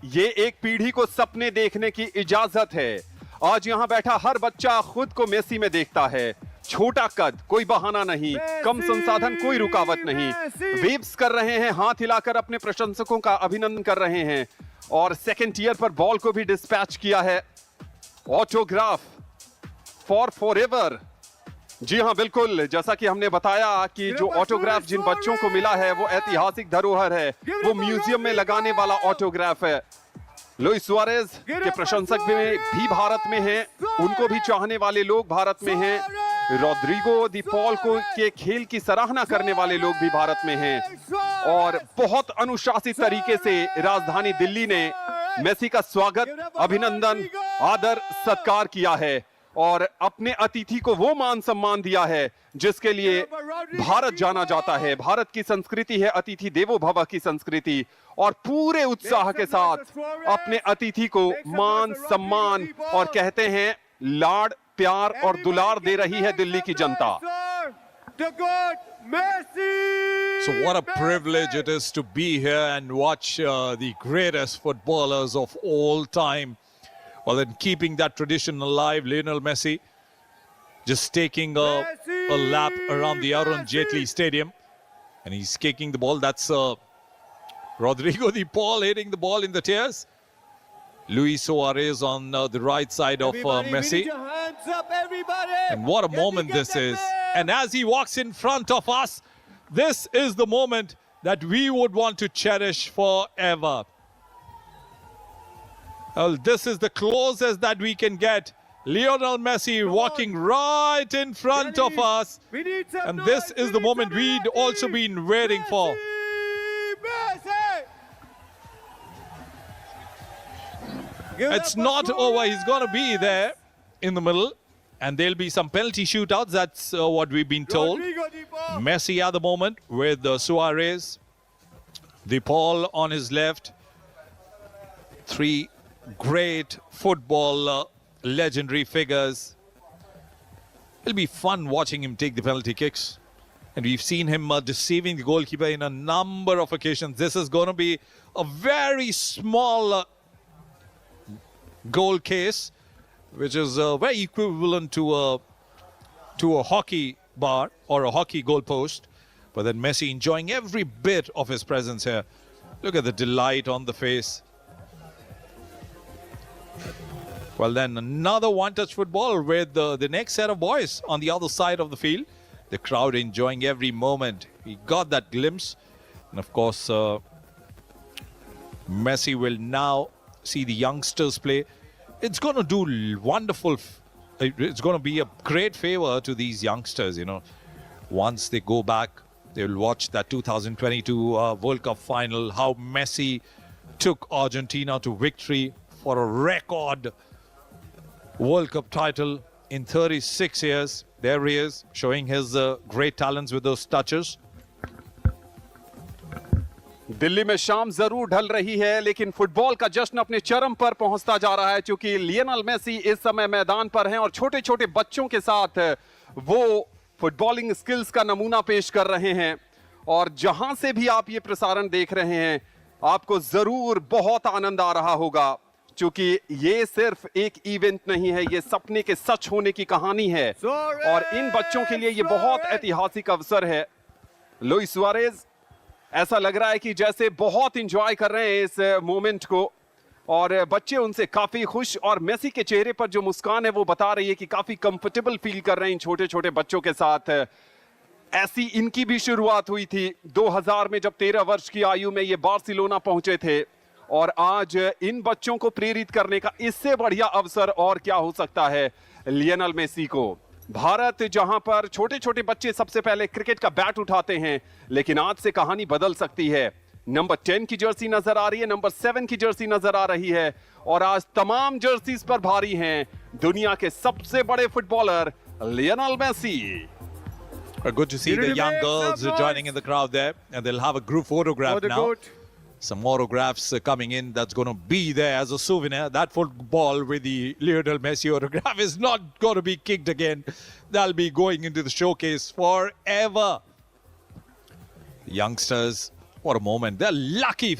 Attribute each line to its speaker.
Speaker 1: ये एक पीढ़ी को सपने देखने की इजाजत है। आज यहाँ बैठा हर बच्चा खुद को मेसी में देखता है। छोटा कद, कोई बहाना नहीं, कम संसाधन, कोई रुकावट नहीं। वेव्स कर रहे हैं, हाथ हिलाकर अपने प्रशंसकों का अभिनंदन कर रहे हैं और सेकंड ईयर पर बॉल को भी डिस्पैच किया है। Autograph for forever. जी हाँ, बिल्कुल, जैसा कि हमने बताया कि जो ऑटोग्राफ जिन बच्चों को मिला है वो ऐतिहासिक धरोहर है, वो म्यूजियम में लगाने वाला ऑटोग्राफ है। लुइस सुआरेज के प्रशंसक भी भारत में हैं, उनको भी चाहने वाले लोग भारत में हैं। रोड्रिगो दी पॉल को के खेल की सराहना करने वाले लोग भी भारत में हैं और बहुत अनुशासित तरीके से राजधानी दिल्ली ने मेसी का स्वागत, अभिनंदन, आदर, सत्कार किया है और अपने अतिथि को वो मान सम्मान दिया है जिसके लिए भारत जाना जाता है। भारत की संस्कृति है अतिथि देवो भव की संस्कृति और पूरे उत्साह के साथ अपने अतिथि को मान सम्मान और कहते हैं लाड, प्यार और दुलार दे रही है दिल्ली की जनता।
Speaker 2: So what a privilege it is to be here and watch the greatest footballers of all time. Well, then keeping that tradition alive, Lionel Messi just taking a lap around the Arun Jaitley Stadium and he's kicking the ball. That's Rodrigo de Paul hitting the ball in the tears. Luis Suarez on the right side of Messi. And what a moment this is. And as he walks in front of us, this is the moment that we would want to cherish forever. Well, this is the closest that we can get. Lionel Messi walking right in front of us. And this is the moment we'd also been waiting for. It's not over. He's going to be there in the middle. And there'll be some penalty shootouts. That's what we've been told. Messi at the moment with Suarez. De Paul on his left. Three great football legendary figures. It'll be fun watching him take the penalty kicks. And we've seen him deceiving the goalkeeper in a number of occasions. This is going to be a very small goal case, which is very equivalent to a hockey bar or a hockey goal post. But then Messi enjoying every bit of his presence here. Look at the delight on the face. Well, then another one-touch football with the next set of boys on the other side of the field. The crowd enjoying every moment. He got that glimpse. And of course, Messi will now see the youngsters play. It's going to do wonderful. It's going to be a great favor to these youngsters, you know. Once they go back, they will watch that 2022 World Cup final, how Messi took Argentina to victory for a record World Cup title in 36 years. There he is, showing his great talents with those touches.
Speaker 1: Delhi में शाम जरूर ढल रही है, लेकिन football का जश्न अपने चरम पर पहुंचता जा रहा है, क्योंकि लियोनेल मेसी इस समय मैदान पर हैं और छोटे छोटे बच्चों के साथ वो फुटबॉलिंग स्किल्स का नमूना पेश कर रहे हैं। और जहां से भी आप ये प्रसारण देख रहे हैं, आपको जरूर बहुत आनंद आ रहा होगा, क्योंकि ये सिर्फ एक इवेंट नहीं है, ये सपने के सच होने की कहानी है और इन बच्चों के लिए ये बहुत ऐतिहासिक अवसर है। लुइस सुआरेज, ऐसा लग रहा है कि जैसे बहुत एंजॉय कर रहे हैं इस मोमेंट को और बच्चे उनसे काफी खुश, और मेसी के चेहरे पर जो मुस्कान है वो बता रही है कि काफी कंफर्टेबल फील कर रहे हैं इन छोटे छोटे बच्चों के साथ। ऐसी इनकी भी शुरुआत हुई थी 2000 में, जब 13 वर्ष की आयु में ये बार्सिलोना पहुंचे थे और आज इन बच्चों को प्रेरित करने का इससे बढ़िया अवसर और क्या हो सकता है लियोनेल मेसी को। भारत जहां पर छोटे छोटे बच्चे सबसे पहले क्रिकेट का बैट उठाते हैं, लेकिन आज से कहानी बदल सकती है। नंबर 10 की जर्सी नजर आ रही है, नंबर 7 की जर्सी नजर आ रही है और आज तमाम जर्सीज पर भारी हैं दुनिया के सबसे बड़े footballer Lionel Messi.
Speaker 2: Good to see the young girls joining in the crowd there, and they'll have a group photograph now. Some autographs coming in. That's going to be there as a souvenir. That football with the Lionel Messi autograph is not going to be kicked again. That'll be going into the showcase forever. The youngsters, what a moment. They're lucky